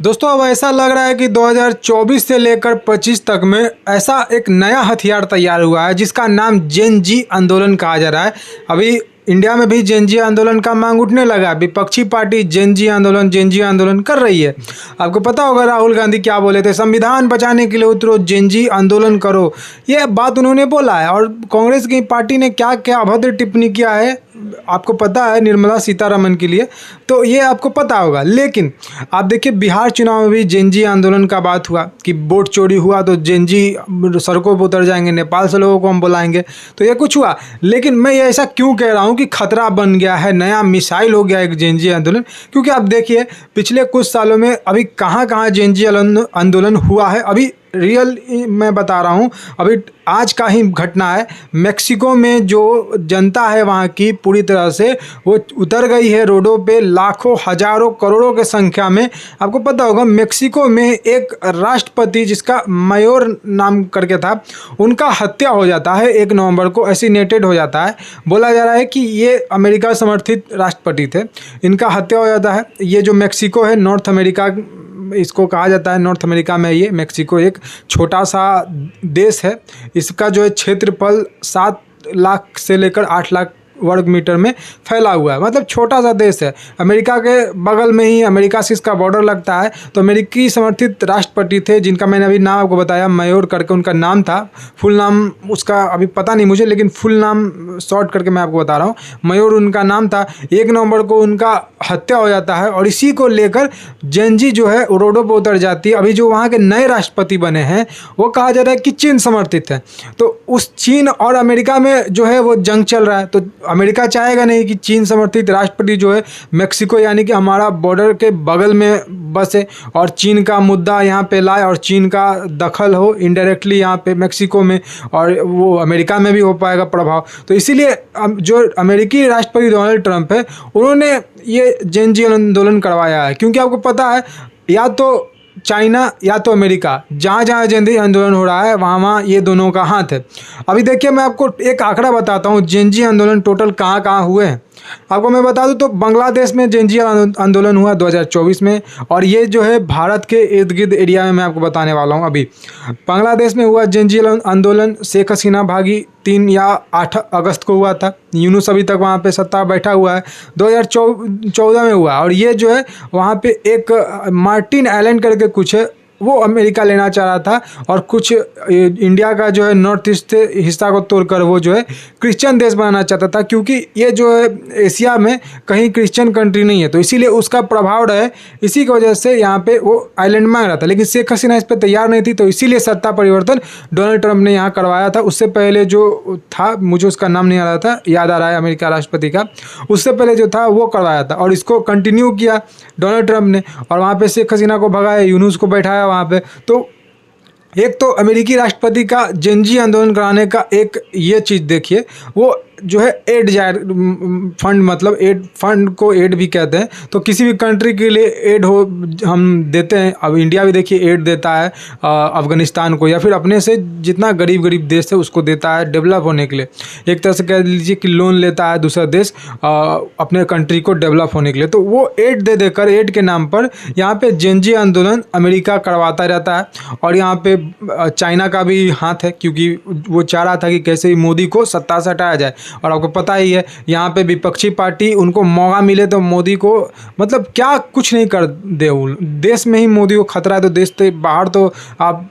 दोस्तों अब ऐसा लग रहा है कि 2024 से लेकर 25 तक में ऐसा एक नया हथियार तैयार हुआ है जिसका नाम जेन जी आंदोलन कहा जा रहा है। अभी इंडिया में भी जेन जी आंदोलन का मांग उठने लगा है। विपक्षी पार्टी जेन जी आंदोलन कर रही है। आपको पता होगा राहुल गांधी क्या बोले थे, संविधान बचाने के लिए उतरो, जेन जी आंदोलन करो, ये बात उन्होंने बोला है। और कांग्रेस की पार्टी ने क्या क्या अभद्र टिप्पणी किया है आपको पता है, निर्मला सीतारमण के लिए, तो ये आपको पता होगा। लेकिन आप देखिए बिहार चुनाव में भी जेन जी आंदोलन का बात हुआ कि वोट चोरी हुआ तो जेन जी सड़कों पर उतर जाएंगे, नेपाल से लोगों को हम बुलाएंगे, तो ये कुछ हुआ। लेकिन मैं ये ऐसा क्यों कह रहा हूँ कि खतरा बन गया है, नया मिसाइल हो गया एक जेन जी आंदोलन, क्योंकि आप देखिए पिछले कुछ सालों में अभी कहाँ कहाँ जेन जी आंदोलन हुआ है। अभी रियल मैं बता रहा हूँ, अभी आज का ही घटना है। मेक्सिको में जो जनता है वहाँ की पूरी तरह से वो उतर गई है रोडों पे, लाखों हजारों करोड़ों के संख्या में। आपको पता होगा मेक्सिको में एक राष्ट्रपति जिसका मयोर नाम करके था, उनका हत्या हो जाता है 1 नवंबर को, एसिनेटेड हो जाता है। बोला जा रहा है कि ये अमेरिका समर्थित राष्ट्रपति थे, इनका हत्या हो जाता है। ये जो मेक्सिको है नॉर्थ अमेरिका इसको कहा जाता है, नॉर्थ अमेरिका में ये मेक्सिको एक छोटा सा देश है। इसका जो है क्षेत्रफल 7 लाख से लेकर 8 लाख वर्ग मीटर में फैला हुआ है, मतलब छोटा सा देश है। अमेरिका के बगल में ही अमेरिका से इसका बॉर्डर लगता है। तो अमेरिकी समर्थित राष्ट्रपति थे जिनका मैंने अभी नाम आपको बताया, मयोर करके उनका नाम था। फुल नाम उसका अभी पता नहीं मुझे, लेकिन फुल नाम शॉर्ट करके मैं आपको बता रहा हूँ, मयोर उनका नाम था। 1 नवंबर को उनका हत्या हो जाता है और इसी को लेकर जेन जी जो है रोडों पर उतर जाती है। अभी जो वहाँ के नए राष्ट्रपति बने हैं वो कहा जा रहा है कि चीन समर्थित है। तो उस चीन और अमेरिका में जो है वो जंग चल रहा है। तो अमेरिका चाहेगा नहीं कि चीन समर्थित राष्ट्रपति जो है मेक्सिको यानी कि हमारा बॉर्डर के बगल में बसे और चीन का मुद्दा यहाँ पे लाए और चीन का दखल हो इनडायरेक्टली यहाँ पे मेक्सिको में, और वो अमेरिका में भी हो पाएगा प्रभाव। तो इसीलिए जो अमेरिकी राष्ट्रपति डोनाल्ड ट्रंप है उन्होंने ये जेन जी आंदोलन करवाया है, क्योंकि आपको पता है या तो चाइना या तो अमेरिका, जहाँ जहाँ जेन जी आंदोलन हो रहा है वहाँ वहाँ ये दोनों का हाथ है। अभी देखिए मैं आपको एक आंकड़ा बताता हूँ, जेन जी आंदोलन टोटल कहाँ कहाँ हुए हैं। आपको मैं बता दूं तो बांग्लादेश में जेन जी आंदोलन हुआ 2024 में, और ये जो है भारत के इर्द गिर्द एरिया में मैं आपको बताने वाला हूँ। अभी बांग्लादेश में हुआ जेन जी आंदोलन, शेख हसीना भागी 3 या 8 अगस्त को हुआ था। यूनुस अभी तक वहाँ पे सत्ता बैठा हुआ है। 2014 में हुआ, और ये जो है वहाँ पे एक मार्टिन आइलैंड करके कुछ है, वो अमेरिका लेना चाह रहा था, और कुछ इंडिया का जो है नॉर्थ ईस्ट हिस्सा को तोड़कर वो जो है क्रिश्चियन देश बनाना चाहता था, क्योंकि ये जो है एशिया में कहीं क्रिश्चियन कंट्री नहीं है, तो इसीलिए उसका प्रभाव रहे, इसी की वजह से यहाँ पे वो आइलैंड मांग रहा था। लेकिन शेख हसीना इस पर तैयार नहीं थी, तो इसीलिए सत्ता परिवर्तन डोनाल्ड ट्रंप ने यहाँ करवाया था। उससे पहले जो था, मुझे उसका नाम नहीं आ रहा था, याद आ रहा है अमेरिका राष्ट्रपति का, उससे पहले जो था वो करवाया था, और इसको कंटिन्यू किया डोनाल्ड ट्रंप ने, और वहाँ पे शेख हसीना को भगाया, यूनुस को बैठाया वहाँ पे। तो एक तो अमेरिकी राष्ट्रपति का जेन जी आंदोलन कराने का एक ये चीज़ देखिए, वो जो है एड जाहिर फंड, मतलब एड फंड को एड भी कहते हैं। तो किसी भी कंट्री के लिए एड हो हम देते हैं। अब इंडिया भी देखिए एड देता है अफगानिस्तान को, या फिर अपने से जितना गरीब देश है उसको देता है डेवलप होने के लिए। एक तरह से कह लीजिए कि लोन लेता है दूसरा देश अपने कंट्री को डेवलप होने के लिए। तो वो एड दे देकर, एड के नाम पर यहाँ पे जेन जी आंदोलन अमेरिका करवाता रहता है। और यहाँ पे चाइना का भी हाथ है, क्योंकि वो चाह रहा था कि कैसे भी मोदी को सत्ता से हटाया जाए। और आपको पता ही है यहाँ पे विपक्षी पार्टी, उनको मौका मिले तो मोदी को मतलब क्या कुछ नहीं कर दे। देश में ही मोदी को खतरा है, तो देश से बाहर तो आप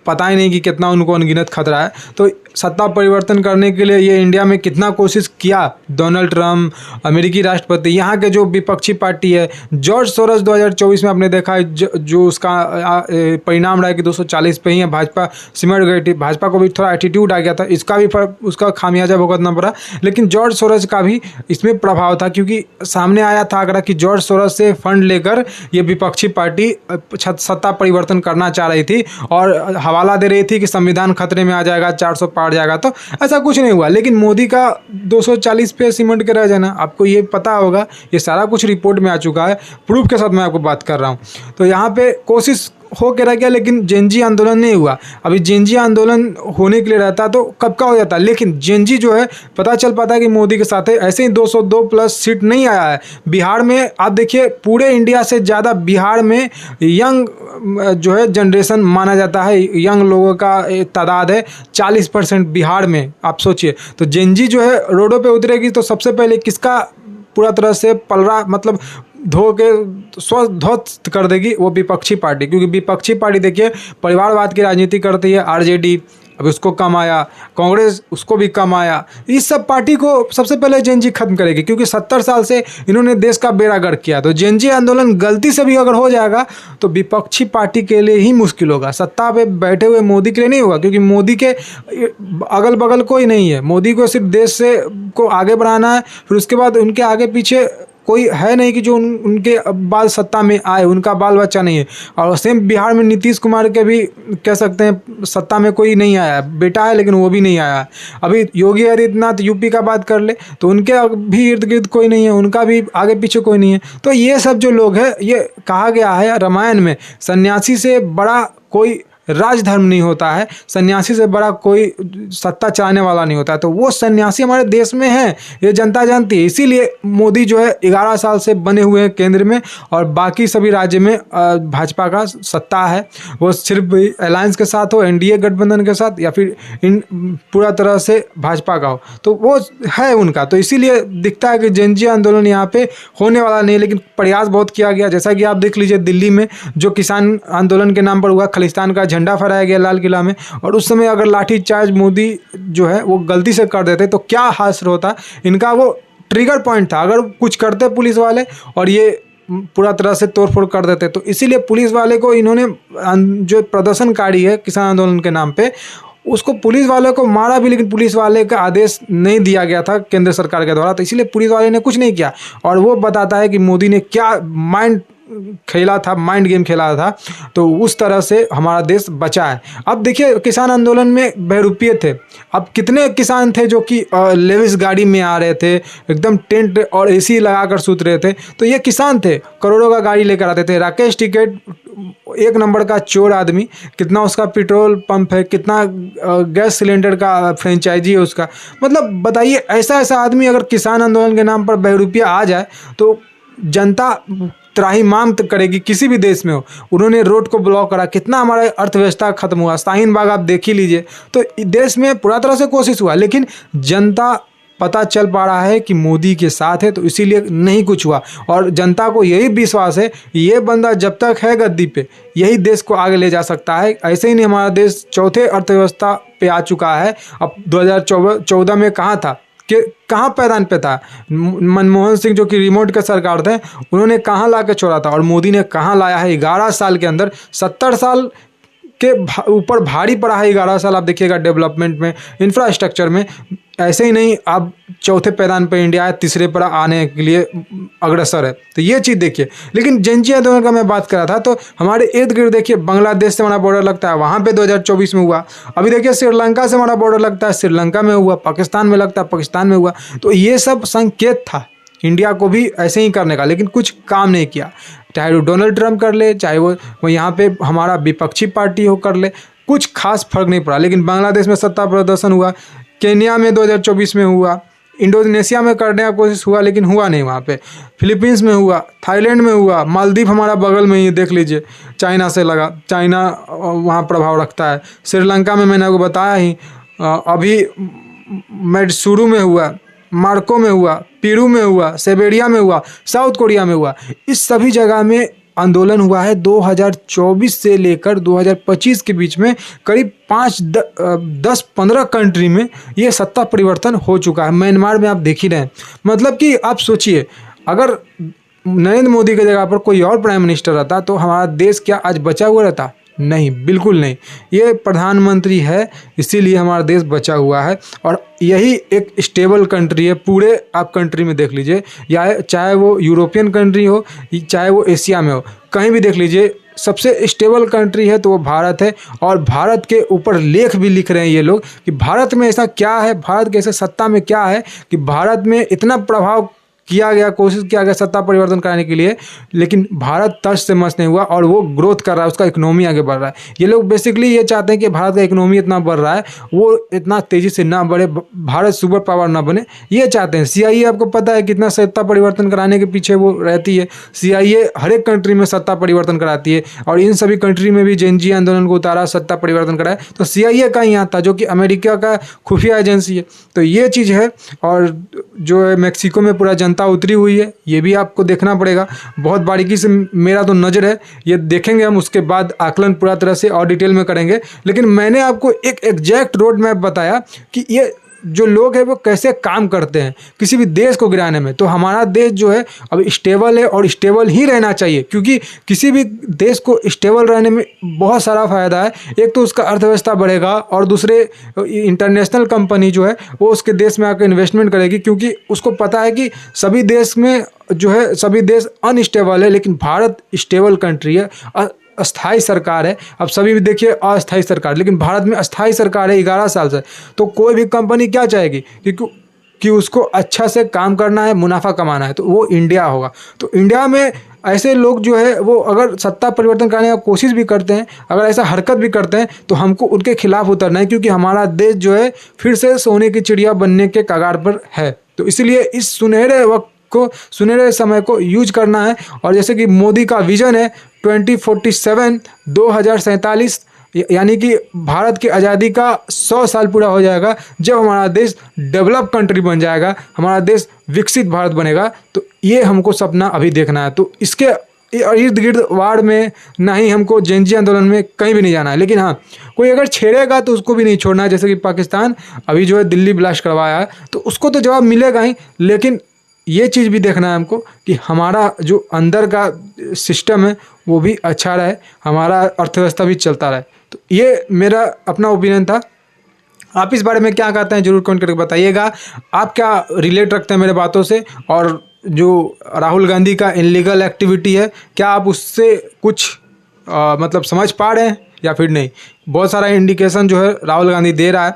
पता ही नहीं कि कितना उनको अनगिनत खतरा है। तो सत्ता परिवर्तन करने के लिए ये इंडिया में कितना कोशिश किया डोनाल्ड ट्रंप, अमेरिकी राष्ट्रपति, यहाँ के जो विपक्षी पार्टी है। जॉर्ज सोरोस 2024 में आपने देखा जो उसका परिणाम रहा कि 240 पे ही है, भाजपा सिमट गई थी, भाजपा को भी थोड़ा एटीट्यूड आ गया था, इसका भी उसका खामियाजा भुगतना पड़ा। लेकिन जॉर्ज सोरोस का भी इसमें प्रभाव था, क्योंकि सामने आया था आंकड़ा कि जॉर्ज सोरोस से फंड लेकर ये विपक्षी पार्टी सत्ता परिवर्तन करना चाह रही थी, और हवाला दे रही थी कि संविधान खतरे में आ जाएगा, 400 पार जाएगा। तो ऐसा कुछ नहीं हुआ। लेकिन मोदी का 240 पे सिमट के रह जाना, आपको ये पता होगा, ये सारा कुछ रिपोर्ट में आ चुका है, प्रूफ के साथ मैं आपको बात कर रहा हूँ। तो यहाँ पे कोशिश हो के रह गया, लेकिन जेनजी आंदोलन नहीं हुआ। अभी जेनजी आंदोलन होने के लिए रहता तो कब का हो जाता, लेकिन जेनजी जो है पता चल पाता है कि मोदी के साथ है। ऐसे ही 202 प्लस सीट नहीं आया है बिहार में। आप देखिए पूरे इंडिया से ज़्यादा बिहार में यंग जो है जनरेशन माना जाता है, यंग लोगों का तादाद है 40% बिहार में। आप सोचिए, तो जेनजी जो है रोडों पे उतरेगी तो सबसे पहले किसका पूरा तरह से पलड़ा मतलब धो के ध्वस्त कर देगी, वो विपक्षी पार्टी। क्योंकि विपक्षी पार्टी देखिए परिवारवाद की राजनीति करती है, आरजेडी अभी उसको कम आया, कांग्रेस उसको भी कम आया। इस सब पार्टी को सबसे पहले जेनजी खत्म करेगी, क्योंकि 70 साल से इन्होंने देश का बेड़ा गर्क किया। तो जेनजी आंदोलन गलती से भी अगर हो जाएगा तो विपक्षी पार्टी के लिए ही मुश्किल होगा, सत्ता पे बैठे हुए मोदी के लिए नहीं होगा। क्योंकि मोदी के अगल बगल कोई नहीं है, मोदी को सिर्फ देश से को आगे बढ़ाना है, फिर उसके बाद उनके आगे पीछे कोई है नहीं कि जो उनके बाद सत्ता में आए, उनका बाल बच्चा नहीं है। और सेम बिहार में नीतीश कुमार के भी कह सकते हैं सत्ता में कोई नहीं आया, बेटा है लेकिन वो भी नहीं आया। अभी योगी आदित्यनाथ यूपी का बात कर ले तो उनके भी इर्द गिर्द कोई नहीं है, उनका भी आगे पीछे कोई नहीं है। तो ये सब जो लोग हैं, ये कहा गया है रामायण में, सन्यासी से बड़ा कोई राजधर्म नहीं होता है, सन्यासी से बड़ा कोई सत्ता चाहने वाला नहीं होता है। तो वो सन्यासी हमारे देश में है, ये जनता जानती है। इसीलिए मोदी जो है 11 साल से बने हुए हैं केंद्र में, और बाकी सभी राज्य में भाजपा का सत्ता है। वो सिर्फ अलायंस के साथ हो, एनडीए गठबंधन के साथ, या फिर इन पूरा तरह से भाजपा का हो, तो वो है उनका। तो इसीलिए दिखता है कि जेनजी आंदोलन यहाँ पे होने वाला नहीं, लेकिन प्रयास बहुत किया गया। जैसा कि आप देख लीजिए दिल्ली में जो किसान आंदोलन के नाम पर हुआ, खालिस्तान का झंडा फहराया गया लाल किला में, और उस समय अगर लाठीचार्ज मोदी जो है वो गलती से कर देते तो क्या हासिल होता। इनका वो ट्रिगर पॉइंट था, अगर कुछ करते पुलिस वाले और ये पूरा तरह से तोड़फोड़ कर देते। तो इसीलिए पुलिस वाले को इन्होंने, जो प्रदर्शनकारी है किसान आंदोलन के नाम पे, उसको पुलिस वाले को मारा भी, लेकिन पुलिस वाले का आदेश नहीं दिया गया था केंद्र सरकार के द्वारा। तो इसीलिए पुलिस वाले ने कुछ नहीं किया, और वो बताता है कि मोदी ने क्या माइंड खेला था, माइंड गेम खेला था। तो उस तरह से हमारा देश बचा है। अब देखिए किसान आंदोलन में बहरूपिये थे। अब कितने किसान थे जो कि लेविस गाड़ी में आ रहे थे, एकदम टेंट और एसी लगाकर सूत रहे थे, तो ये किसान थे, करोड़ों का गाड़ी लेकर आते थे। राकेश टिकैत एक नंबर का चोर आदमी, कितना उसका पेट्रोल पंप है, कितना गैस सिलेंडर का फ्रेंचाइजी है उसका। मतलब बताइए, ऐसा ऐसा आदमी अगर किसान आंदोलन के नाम पर बहरूपिया आ जाए तो जनता त्राहिमाम करेगी, किसी भी देश में हो। उन्होंने रोड को ब्लॉक करा, कितना हमारा अर्थव्यवस्था खत्म हुआ। शाहीन बाग आप देख ही लीजिए। तो देश में पूरा तरह से कोशिश हुआ, लेकिन जनता पता चल पा रहा है कि मोदी के साथ है, तो इसीलिए नहीं कुछ हुआ। और जनता को यही विश्वास है ये बंदा जब तक है गद्दी पे, यही देश को आगे ले जा सकता है। ऐसे ही नहीं हमारा देश चौथे अर्थव्यवस्था पे आ चुका है। अब 2014 में कहाँ था, कि कहाँ पैदान पे था। मनमोहन सिंह जो कि रिमोट के सरकार थे, उन्होंने कहाँ ला के छोड़ा था, और मोदी ने कहाँ लाया है 11 साल के अंदर। 70 साल के ऊपर भारी पड़ा है 11 साल। आप देखिएगा डेवलपमेंट में, इंफ्रास्ट्रक्चर में। ऐसे ही नहीं, अब चौथे पैदान पे इंडिया है, तीसरे पर आने के लिए अग्रसर है। तो ये चीज़ देखिए। लेकिन जेनजी आंदोलन का मैं बात कर रहा था, तो हमारे इर्द गिर्द देखिए बांग्लादेश से हमारा बॉर्डर लगता है, वहाँ पे 2024 में हुआ। अभी देखिए श्रीलंका से हमारा बॉर्डर लगता है, श्रीलंका में हुआ। पाकिस्तान में लगता है, पाकिस्तान में हुआ। तो ये सब संकेत था इंडिया को भी ऐसे ही करने का, लेकिन कुछ काम नहीं किया। चाहे वो डोनाल्ड ट्रंप कर ले, चाहे वो यहाँ पे हमारा विपक्षी पार्टी हो कर ले, कुछ खास फर्क नहीं पड़ा। लेकिन बांग्लादेश में सत्ता प्रदर्शन हुआ, केन्या में 2024 में हुआ, इंडोनेशिया में करने का कोशिश हुआ लेकिन हुआ नहीं वहाँ पे, फिलीपींस में हुआ, थाईलैंड में हुआ, मालदीव हमारा बगल में ही देख लीजिए, चाइना से लगा, चाइना वहाँ प्रभाव रखता है। श्रीलंका में मैंने आपको बताया ही, अभी मैडसूरू में हुआ, मार्को में हुआ, पीरू में हुआ, सेबेरिया में हुआ, साउथ कोरिया में हुआ। इस सभी जगह में आंदोलन हुआ है। 2024 से लेकर 2025 के बीच में करीब 10-15 कंट्री में ये सत्ता परिवर्तन हो चुका है। म्यांमार में आप देख ही रहे हैं। मतलब कि आप सोचिए, अगर नरेंद्र मोदी की जगह पर कोई और प्राइम मिनिस्टर रहता तो हमारा देश क्या आज बचा हुआ रहता? नहीं, बिल्कुल नहीं। ये प्रधानमंत्री है, इसीलिए हमारा देश बचा हुआ है। और यही एक स्टेबल कंट्री है। पूरे आप कंट्री में देख लीजिए, या चाहे वो यूरोपियन कंट्री हो, चाहे वो एशिया में हो, कहीं भी देख लीजिए, सबसे स्टेबल कंट्री है तो वो भारत है। और भारत के ऊपर लेख भी लिख रहे हैं ये लोग कि भारत में ऐसा क्या है, भारत के ऐसे सत्ता में क्या है कि भारत में इतना प्रभाव किया गया, कोशिश किया गया सत्ता परिवर्तन कराने के लिए, लेकिन भारत तस से मस नहीं हुआ और वो ग्रोथ कर रहा है, उसका इकोनॉमी आगे बढ़ रहा है। ये लोग बेसिकली ये चाहते हैं कि भारत का इकोनॉमी इतना बढ़ रहा है, वो इतना तेज़ी से ना बढ़े, भारत सुपर पावर ना बने, ये चाहते हैं। CIA आपको पता है कितना सत्ता परिवर्तन कराने के पीछे वो रहती है। CIA हर एक कंट्री में सत्ता परिवर्तन कराती है और इन सभी कंट्री में भी जेन जी आंदोलन को उतारा, सत्ता परिवर्तन कराया, तो CIA का यहाँ था, जो कि अमेरिका का खुफिया एजेंसी है। तो ये चीज़ है। और जो है मेक्सिको में पूरा जनता उतरी हुई है, ये भी आपको देखना पड़ेगा बहुत बारीकी से। मेरा तो नज़र है, ये देखेंगे हम, उसके बाद आकलन पूरा तरह से और डिटेल में करेंगे। लेकिन मैंने आपको एक एग्जैक्ट रोड मैप बताया कि ये जो लोग हैं वो कैसे काम करते हैं किसी भी देश को गिराने में। तो हमारा देश जो है अब स्टेबल है और स्टेबल ही रहना चाहिए, क्योंकि किसी भी देश को स्टेबल रहने में बहुत सारा फ़ायदा है। एक तो उसका अर्थव्यवस्था बढ़ेगा और दूसरे इंटरनेशनल कंपनी जो है वो उसके देश में आकर इन्वेस्टमेंट करेगी, क्योंकि उसको पता है कि सभी देश में जो है सभी देश अनस्टेबल है, लेकिन भारत स्टेबल कंट्री है, अस्थाई सरकार है। अब सभी भी देखिए अस्थाई सरकार, लेकिन भारत में अस्थाई सरकार है 11 साल से। तो कोई भी कंपनी क्या चाहेगी कि उसको अच्छा से काम करना है, मुनाफा कमाना है, तो वो इंडिया होगा। तो इंडिया में ऐसे लोग जो है वो अगर सत्ता परिवर्तन करने की कोशिश भी करते हैं, अगर ऐसा हरकत भी करते हैं, तो हमको उनके खिलाफ उतरना है, क्योंकि हमारा देश जो है फिर से सोने की चिड़िया बनने के कगार पर है। तो इसलिए इस सुनहरे समय को यूज करना है। और जैसे कि मोदी का विजन है 2047 2047, यानी कि भारत की आज़ादी का 100 साल पूरा हो जाएगा, जब हमारा देश डेवलप कंट्री बन जाएगा, हमारा देश विकसित भारत बनेगा। तो ये हमको सपना अभी देखना है। तो इसके इर्द गिर्द वार में नहीं, हमको जेन जी आंदोलन में कहीं भी नहीं जाना है। लेकिन हाँ, कोई अगर छेड़ेगा तो उसको भी नहीं छोड़ना है। जैसे कि पाकिस्तान अभी जो है दिल्ली ब्लास्ट करवाया है, तो उसको तो जवाब मिलेगा ही, लेकिन ये चीज़ भी देखना है हमको कि हमारा जो अंदर का सिस्टम है वो भी अच्छा रहे, हमारा अर्थव्यवस्था भी चलता रहे। तो ये मेरा अपना ओपिनियन था। आप इस बारे में क्या कहते हैं जरूर कमेंट करके बताइएगा। आप क्या रिलेट रखते हैं मेरे बातों से, और जो राहुल गांधी का इनलीगल एक्टिविटी है, क्या आप उससे कुछ मतलब समझ पा रहे हैं या फिर नहीं? बहुत सारा इंडिकेशन जो है राहुल गांधी दे रहा है।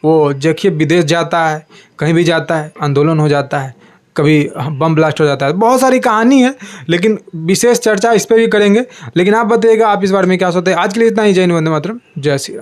वो देखिए विदेश जाता है, कहीं भी जाता है, आंदोलन हो जाता है, कभी बम ब्लास्ट हो जाता है, बहुत सारी कहानी है, लेकिन विशेष चर्चा इस पर भी करेंगे। लेकिन आप बताइएगा आप इस बारे में क्या सोचते हैं। आज के लिए इतना ही। जय हिंद, वंदे मातरम, जय श्री राम।